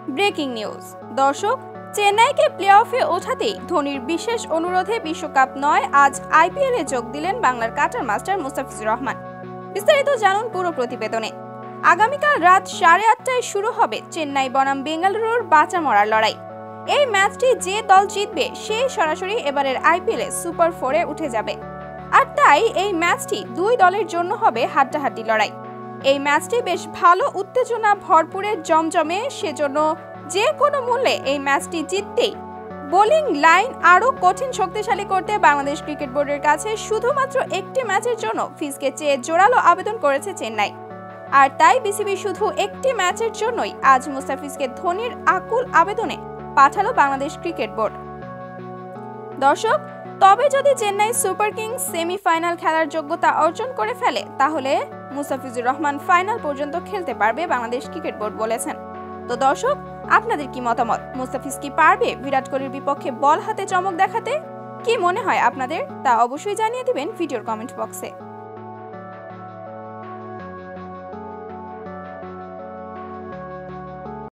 Breaking news দর্শক, চেন্নাইকে play অফে ওঠাতেই ধোনির বিশেষ অনুরোধে বিশ্বকাপ নয়, আজ আইপিএল এ যোগ দিলেন বাংলার কাটার মাস্টার মুস্তাফিজুর রহমান। বিস্তারিত জানুন পুরো প্রতিবেদনে। আগামীকাল রাত 8:30টায় শুরু হবে চেন্নাই বনাম বেঙ্গালুরুর বাঁচা মরার লড়াই। এই ম্যাচটি যে দল জিতবে সে সরাসরি এবারের আইপিএল এ সুপার 4-এ উঠে যাবে। আর তাই এই ম্যাচটি দুই দলের জন্য হবে হাড্ডাহাড্ডি লড়াই। এই ম্যাচটি বেশ ভালো উত্তেজনা ভরপুরে জমজমে, সেজন্য যে কোনো মূল্যে এই ম্যাচটি জিততেই বোলিং লাইন আরও কঠিন শক্তিশালী করতে বাংলাদেশ ক্রিকেট বোর্ডের কাছে শুধুমাত্র একটি ম্যাচের জন্য ফিসকে চেয়ে জোরালো আবেদন করেছে চেন্নাই। আর তাই বিসিবি শুধু একটি ম্যাচের জন্যই আজ মুস্তাফিজকে ধোনির আকুল আবেদনে পাঠালো বাংলাদেশ ক্রিকেট বোর্ড। দর্শক, তবে যদি চেন্নাই সুপার কিংস সেমিফাইনাল খেলার যোগ্যতা অর্জন করে ফেলে, তাহলে মুস্তাফিজুর রহমান ফাইনাল পর্যন্ত খেলতে পারবে বাংলাদেশ ক্রিকেট বোর্ড বলেছেন। তো দর্শক, আপনাদের কি মতামত? মুস্তাফিজ কি পারবে বিরাট কোহলির বিপক্ষে বল হাতে চমক দেখাতে? কি মনে হয় আপনাদের তা অবশ্যই জানিয়ে দিবেন ভিডিওর কমেন্ট বক্সে।